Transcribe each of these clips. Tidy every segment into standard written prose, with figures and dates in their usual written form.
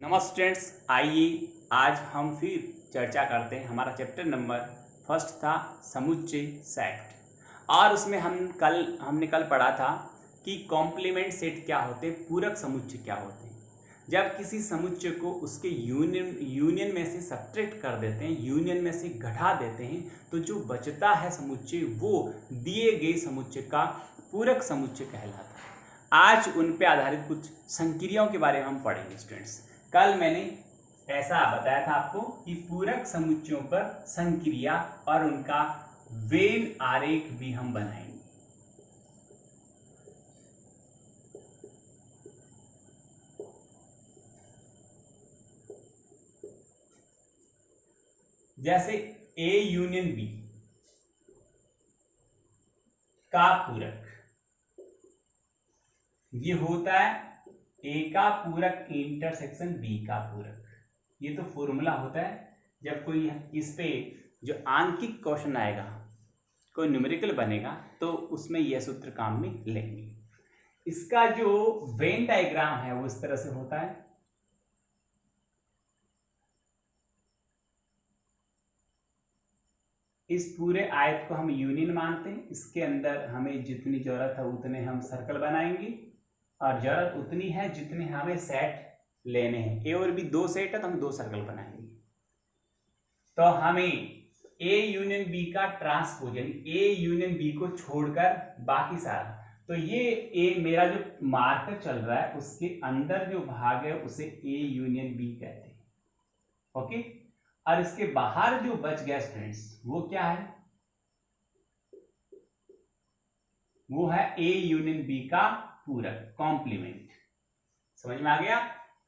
नमस्ते स्टूडेंट्स, आइए आज हम फिर चर्चा करते हैं। हमारा चैप्टर नंबर फर्स्ट था समुच्चय सेट और उसमें हमने कल पढ़ा था कि कॉम्प्लीमेंट सेट क्या होते हैं, पूरक समुच्चय क्या होते हैं। जब किसी समुच्चय को उसके यूनियन में से सब्ट्रैक्ट कर देते हैं, यूनियन में से घटा देते हैं, तो जो बचता है समुच्चय वो दिए गए समुच्चय का पूरक समुच्चय कहलाता है। आज उन पे आधारित कुछ संक्रियाओं के बारे में हम पढ़ेंगे स्टूडेंट्स। कल मैंने ऐसा बताया था आपको कि पूरक समुच्चयों पर संक्रिया और उनका वेन आरेख भी हम बनाएंगे। जैसे ए यूनियन बी का पूरक ये होता है ए का पूरक इंटरसेक्शन बी का पूरक। ये तो फॉर्मूला होता है जब कोई इस पे जो आंकिक क्वेश्चन आएगा, कोई न्यूमेरिकल बनेगा, तो उसमें यह सूत्र काम में लेंगे। इसका जो वेन डायग्राम है वो इस तरह से होता है। इस पूरे आयत को हम यूनियन मानते हैं। इसके अंदर हमें जितनी जरूरत है उतने हम सर्कल बनाएंगे और जरूरत उतनी है जितने हमें सेट लेने हैं। ए और बी दो सेट है तो हम दो सर्कल बनाएंगे। तो हमें ए यूनियन बी का ट्रांसपोज यानी ए यूनियन बी को छोड़कर बाकी सारा, तो ये ए मेरा जो मार्कर चल रहा है उसके अंदर जो भाग है उसे ए यूनियन बी कहते हैं। ओके, और इसके बाहर जो बच गया स्टूडेंट्स वो क्या है? वो है ए यूनियन बी का पूरक, कॉम्प्लीमेंट। समझ में आ गया?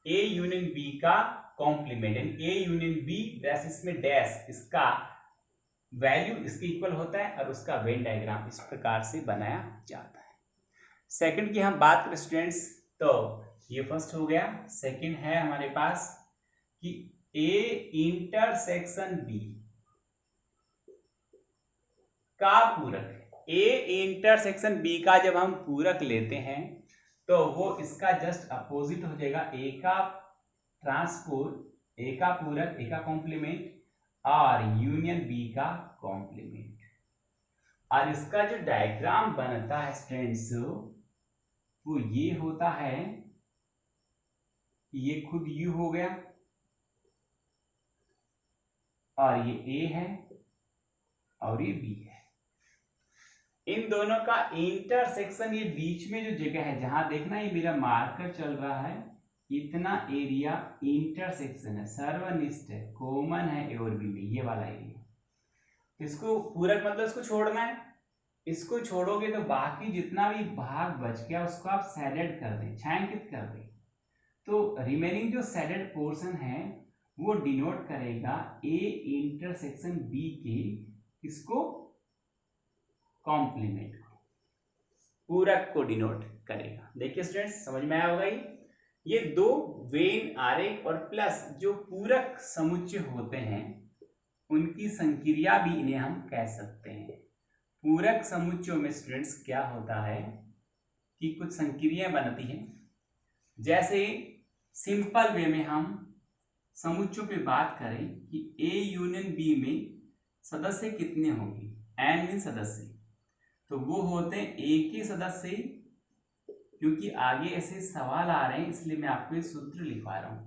ए यूनियन बी का कॉम्प्लीमेंट यानी ए यूनियन बी ब्रैकेट्स में डैश, इसका वैल्यू इसके इक्वल होता है और उसका वेन डायग्राम इस प्रकार से बनाया जाता है। सेकंड की हम बात करें स्टूडेंट्स, तो ये फर्स्ट हो गया। सेकंड है हमारे पास कि ए इंटरसेक्शन बी का पूरक। ए इंटरसेक्शन बी का जब हम पूरक लेते हैं तो वो इसका जस्ट अपोजिट हो जाएगा। ए का ट्रांसपोज, ए का पूरक, ए का कॉम्प्लीमेंट और यूनियन बी का कॉम्प्लीमेंट। और इसका जो डायग्राम बनता है स्टूडेंट्स वो ये होता है, ये खुद यू हो गया और ये ए है और ये बी है। इन दोनों का इंटरसेक्शन, ये बीच में जो जगह है जहां देखना ये मेरा मार्कर चल रहा है, इतना एरिया इंटरसेक्शन है, सर्वनिष्ठ है, कॉमन है ए और बी में, ये वाला एरिया। इसको पूरक मतलब इसको छोड़ना है। इसको छोड़ोगे तो बाकी जितना भी भाग बच गया उसको आप सैडेड कर दें, छायांकित कर दें। तो रिमेनिंग जो सैडेड पोर्शन है वो डिनोट करेगा ए इंटरसेक्शन बी के इसको कॉम्प्लीमेंट को, पूरक को डिनोट करेगा। देखिए स्टूडेंट्स, समझ में आया होगा? ये दो वेन आरेख और प्लस जो पूरक समुच्चय होते हैं उनकी संक्रिया भी इन्हें हम कह सकते हैं। पूरक समुच्चयों में स्टूडेंट्स क्या होता है कि कुछ संक्रियाएं बनती हैं। जैसे सिंपल वे में हम समुच्चयों पे बात करें कि ए यूनियन बी में सदस्य कितने होंगे, एन मीन सदस्य, तो वो होते हैं ए के सदस्य। क्योंकि आगे ऐसे सवाल आ रहे हैं इसलिए मैं आपको ये सूत्र लिखवा रहा हूं,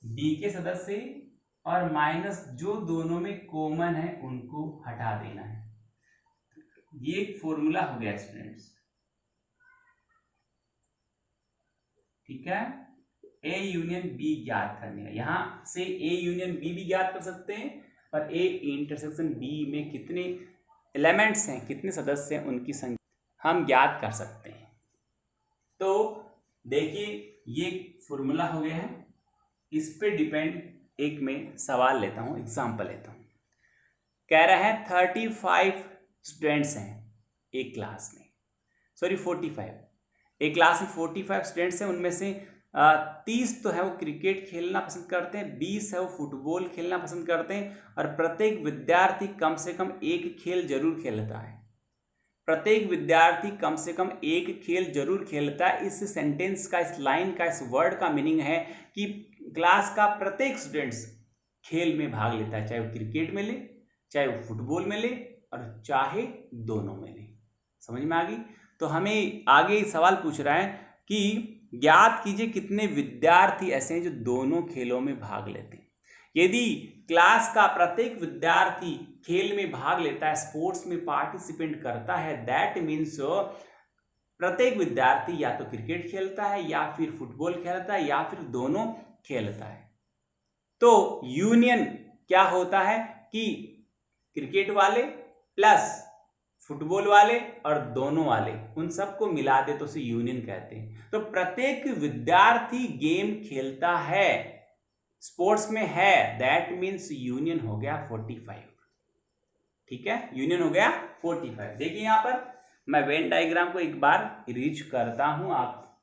बी के सदस्य और माइनस जो दोनों में कॉमन है उनको हटा देना है। ये एक फॉर्मूला हो गया स्टूडेंट्स, ठीक है? ए यूनियन बी ज्ञात करने का, यहां से ए यूनियन बी भी ज्ञात कर सकते हैं और ए इंटरसेक्शन बी में कितने एलिमेंट्स हैं, कितने सदस्य हैं, उनकी संख्या हम ज्ञात कर सकते हैं। तो देखिए ये फॉर्मूला हो गया है, इस पे डिपेंड एक में सवाल लेता हूं, एग्जांपल लेता हूं। कह रहा है 35 स्टूडेंट्स हैं एक क्लास में, सॉरी 45, एक क्लास में 45 स्टूडेंट्स हैं। उनमें से 30 तो है वो क्रिकेट खेलना पसंद करते हैं, 20 है वो फुटबॉल खेलना पसंद करते हैं और प्रत्येक विद्यार्थी कम से कम एक खेल जरूर खेलता है। प्रत्येक विद्यार्थी कम से कम एक खेल जरूर खेलता है। इस सेंटेंस का, इस लाइन का, इस वर्ड का मीनिंग है कि क्लास का प्रत्येक स्टूडेंट्स खेल में भाग लेता है, चाहे वो क्रिकेट में ले, चाहे वो फुटबॉल में ले, और चाहे दोनों में ले। समझ में आ गई? तो हमें आगे सवाल पूछ रहा है कि ज्ञात कीजिए कितने विद्यार्थी ऐसे हैं जो दोनों खेलों में भाग लेते हैं। यदि क्लास का प्रत्येक विद्यार्थी खेल में भाग लेता है, स्पोर्ट्स में पार्टिसिपेट करता है, दैट मीन्स प्रत्येक विद्यार्थी या तो क्रिकेट खेलता है या फिर फुटबॉल खेलता है या फिर दोनों खेलता है। तो यूनियन क्या होता है कि क्रिकेट वाले प्लस फुटबॉल वाले और दोनों वाले, उन सबको मिला दे तो उसे यूनियन कहते हैं। तो प्रत्येक विद्यार्थी गेम खेलता है, स्पोर्ट्स में है, दैट मीन्स यूनियन हो गया 45। ठीक है, यूनियन हो गया 45। देखिए यहां पर मैं वेन डायग्राम को एक बार रीच करता हूं, आप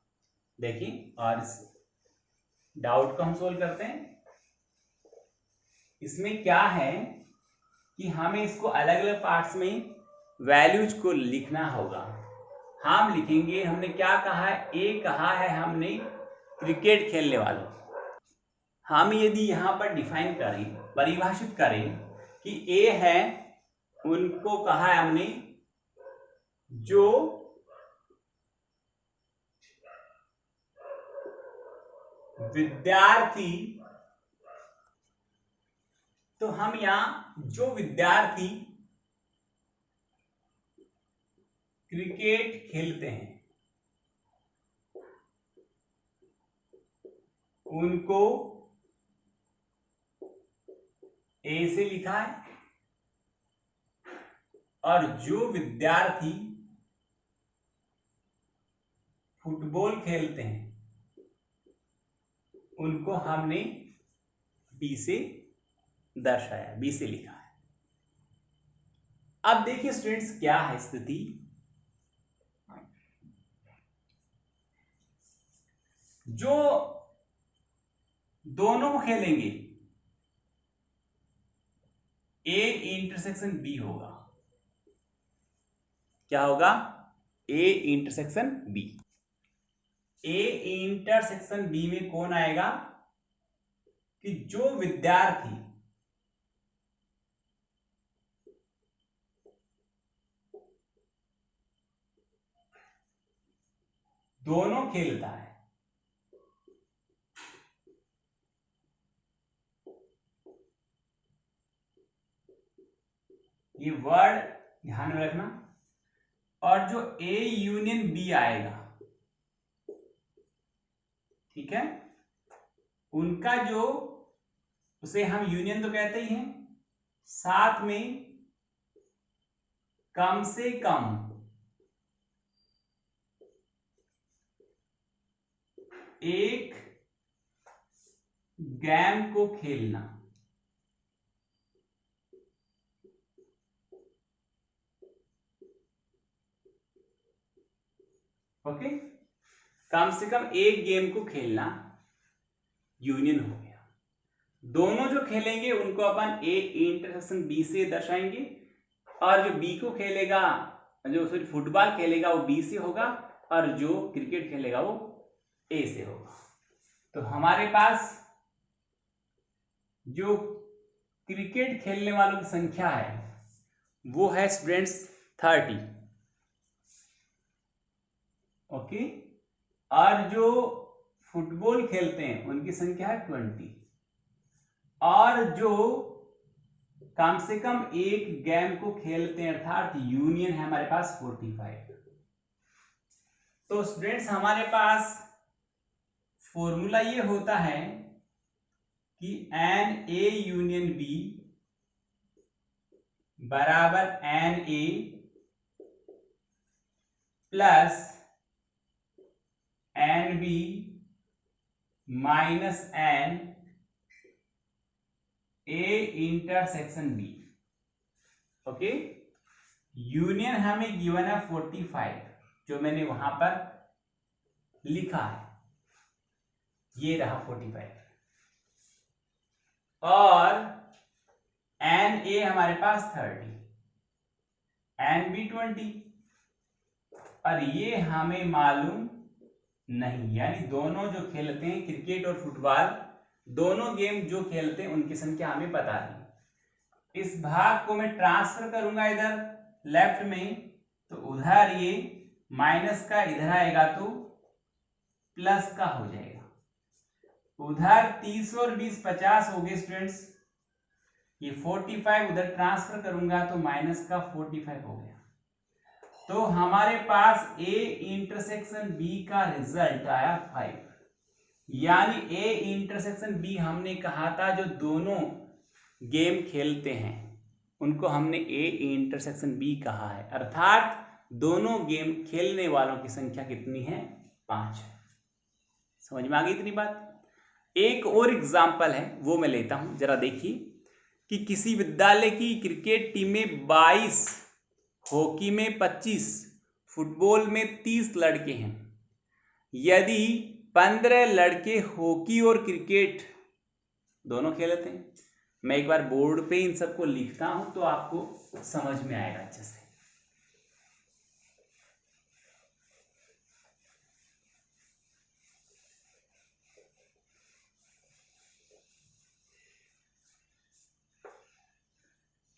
देखिए और इस डाउट को हम सोल्व करते हैं। इसमें क्या है कि हमें इसको अलग अलग पार्ट्स में वैल्यूज को लिखना होगा। हम लिखेंगे, हमने क्या कहा है, ए कहा है हमने क्रिकेट खेलने वालों। हम यदि यहां पर डिफाइन करें, परिभाषित करें कि ए है, उनको कहा है हमने जो विद्यार्थी, तो हम यहां जो विद्यार्थी क्रिकेट खेलते हैं उनको ए से लिखा है, और जो विद्यार्थी फुटबॉल खेलते हैं उनको हमने बी से दर्शाया, बी से लिखा है। अब देखिए स्टूडेंट्स क्या है स्थिति, जो दोनों खेलेंगे ए इंटरसेक्शन बी होगा। क्या होगा? A intersection B. A intersection B में कौन आएगा कि जो विद्यार्थी दोनों खेलता है, ये वर्ड ध्यान में रखना, और जो ए यूनियन बी आएगा, ठीक है, उनका जो, उसे हम यूनियन तो कहते ही हैं, साथ में कम से कम एक गेम को खेलना। ओके, कम से कम एक गेम को खेलना यूनियन हो गया। दोनों जो खेलेंगे उनको अपन ए इंटरसेक्शन बी से दर्शाएंगे, और जो बी को खेलेगा, जो सॉरी फुटबॉल खेलेगा वो बी से होगा, और जो क्रिकेट खेलेगा वो ए से होगा। तो हमारे पास जो क्रिकेट खेलने वालों की संख्या है वो है स्टूडेंट्स 30। ओके, और जो फुटबॉल खेलते हैं उनकी संख्या है 20, और जो कम से कम एक गेम को खेलते हैं अर्थात यूनियन है हमारे पास 45। तो स्टूडेंट्स हमारे पास फॉर्मूला ये होता है कि एन ए यूनियन बी बराबर N A plus N B minus N A intersection B. Okay, union हमें गिवन है 45, जो मैंने वहां पर लिखा है, ये रहा 45, और एन ए हमारे पास 30, एन बी 20, और ये हमें मालूम नहीं, यानी दोनों जो खेलते हैं क्रिकेट और फुटबॉल दोनों गेम जो खेलते हैं उनकी संख्या हमें पता नहीं। इस भाग को मैं ट्रांसफर करूंगा इधर लेफ्ट में, तो उधर ये माइनस का इधर आएगा तो प्लस का हो जाएगा। उधर 30 और 20 50 हो गए स्टूडेंट्स। ये 45 उधर ट्रांसफर करूंगा तो माइनस का 45 हो गया। तो हमारे पास A इंटरसेक्शन B का रिजल्ट आया 5। यानी A इंटरसेक्शन B हमने कहा था जो दोनों गेम खेलते हैं उनको हमने A इंटरसेक्शन B कहा है, अर्थात दोनों गेम खेलने वालों की संख्या कितनी है? 5 है। समझ में आ गई इतनी बात? एक और एग्जाम्पल है वो मैं लेता हूं, जरा देखिए कि किसी विद्यालय की क्रिकेट टीम में 22, हॉकी में 25, फुटबॉल में 30 लड़के हैं। यदि 15 लड़के हॉकी और क्रिकेट दोनों खेलते हैं, मैं एक बार बोर्ड पे इन सबको लिखता हूं तो आपको समझ में आएगा अच्छे से।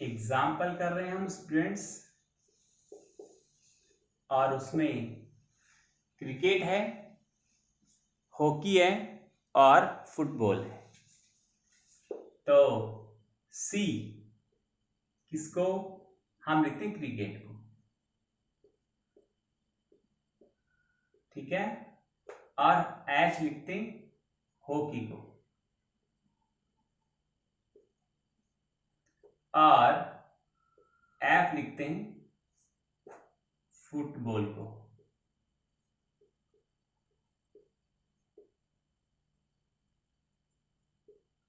एग्जाम्पल कर रहे हैं हम स्टूडेंट्स, और उसमें क्रिकेट है, हॉकी है और फुटबॉल है। तो सी किसको हम लिखते हैं? क्रिकेट को, ठीक है, और एच लिखते हैं हॉकी को, और एफ लिखते हैं फुटबॉल को।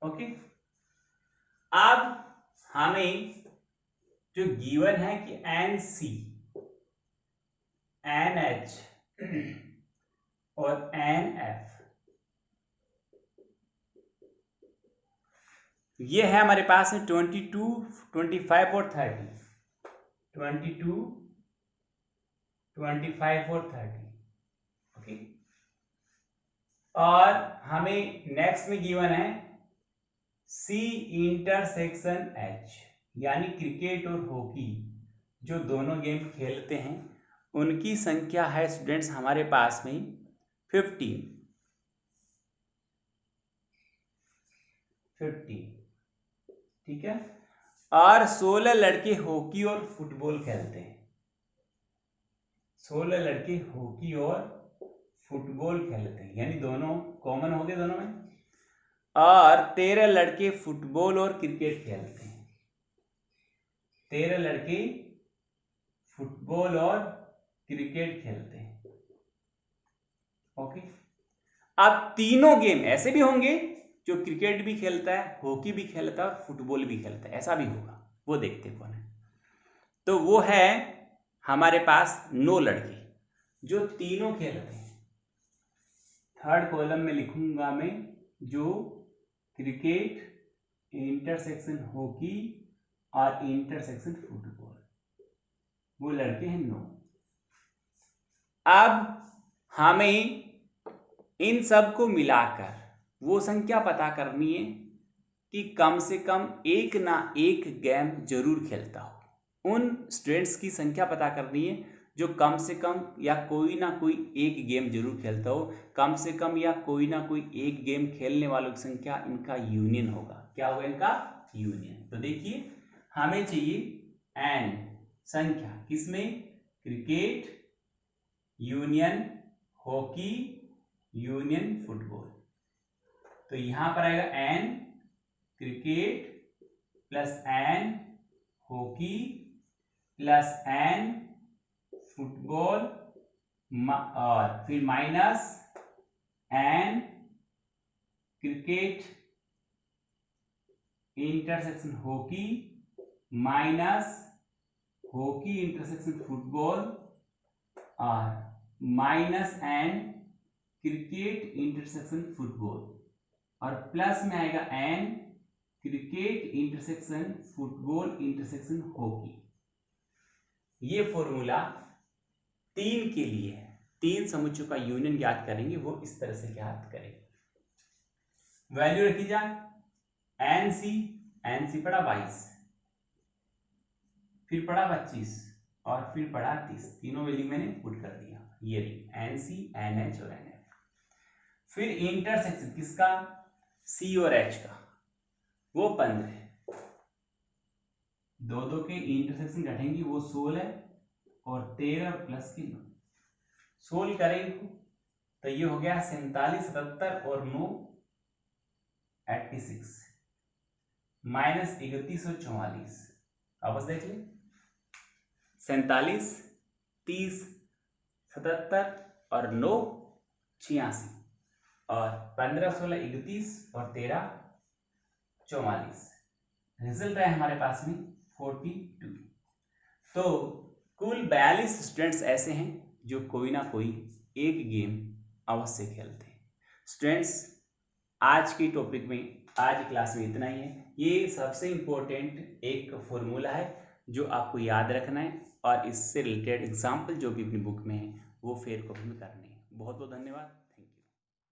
ओके, अब हमें जो गिवन है कि एन सी, एन एच और एन एफ, ये है हमारे पास में 22, 25 और 30, 22, 25 और 30। ओके, और हमें नेक्स्ट में गिवन है सी इंटरसेक्शन एच, यानी क्रिकेट और हॉकी जो दोनों गेम खेलते हैं उनकी संख्या है स्टूडेंट्स हमारे पास में 15, ठीक है, और 16 लड़के हॉकी और फुटबॉल खेलते हैं। 16 लड़के हॉकी और फुटबॉल खेलते हैं, यानी दोनों कॉमन हो गए दोनों में, और 13 लड़के फुटबॉल और क्रिकेट खेलते हैं। 13 लड़के फुटबॉल और क्रिकेट खेलते हैं। ओके, अब तीनों गेम ऐसे भी होंगे जो क्रिकेट भी खेलता है, हॉकी भी खेलता है और फुटबॉल भी खेलता है, ऐसा भी होगा, वो देखते कौन है। तो वो है हमारे पास 9 लड़के जो तीनों खेलते हैं। थर्ड कॉलम में लिखूंगा मैं जो क्रिकेट, इंटरसेक्शन हॉकी और इंटरसेक्शन फुटबॉल, वो लड़के हैं 9। अब हमें इन सब को मिलाकर वो संख्या पता करनी है कि कम से कम एक ना एक गेम जरूर खेलता हो। उन स्टूडेंट्स की संख्या पता करनी है जो कम से कम या कोई ना कोई एक गेम जरूर खेलता हो। कम से कम या कोई ना कोई एक गेम खेलने वालों की संख्या, इनका यूनियन होगा। क्या होगा? इनका यूनियन। तो देखिए हमें चाहिए एन संख्या किसमें? Cricket union hockey union football. तो यहां पर आएगा N cricket plus N hockey plus N football और फिर minus N cricket intersection hockey minus hockey intersection football और minus N cricket intersection football और प्लस में आएगा N cricket intersection football intersection hockey. ये फॉर्मूला 3 के लिए है। 3 समुच्चयों का यूनियन ज्ञात करेंगे, वो इस तरह से ज्ञात करेंगे। वैल्यू रखी जाए एनसी पड़ा 22, फिर पड़ा 25 और फिर पड़ा 30, तीनों वैल्यू मैंने पुट कर दिया। ये रही एनसी, एनएच और एनएफ। फिर इंटरसेक्शन किसका, सी और एच का, वो 15, दो दो के इंटरसेक्शन घटेंगी, वो 16 और 13 प्लस के 9, 16 करेंगे तो ये हो गया 47, 77 और 9 86 माइनस 31 और 44। वापस देख ले, 47, 30, 77 और 9 86 और 15, 16, 31 और 13 44। रिजल्ट है हमारे पास में 42। तो कुल 42 स्टूडेंट्स ऐसे हैं जो कोई ना कोई एक गेम अवश्य खेलते हैं। स्टूडेंट्स, आज की टॉपिक में, आज क्लास में इतना ही है। ये सबसे इम्पोर्टेंट एक फॉर्मूला है जो आपको याद रखना है और इससे रिलेटेड एग्जाम्पल जो भी अपनी बुक में है वो फेयर कॉपी में करने हैं। बहुत बहुत धन्यवाद।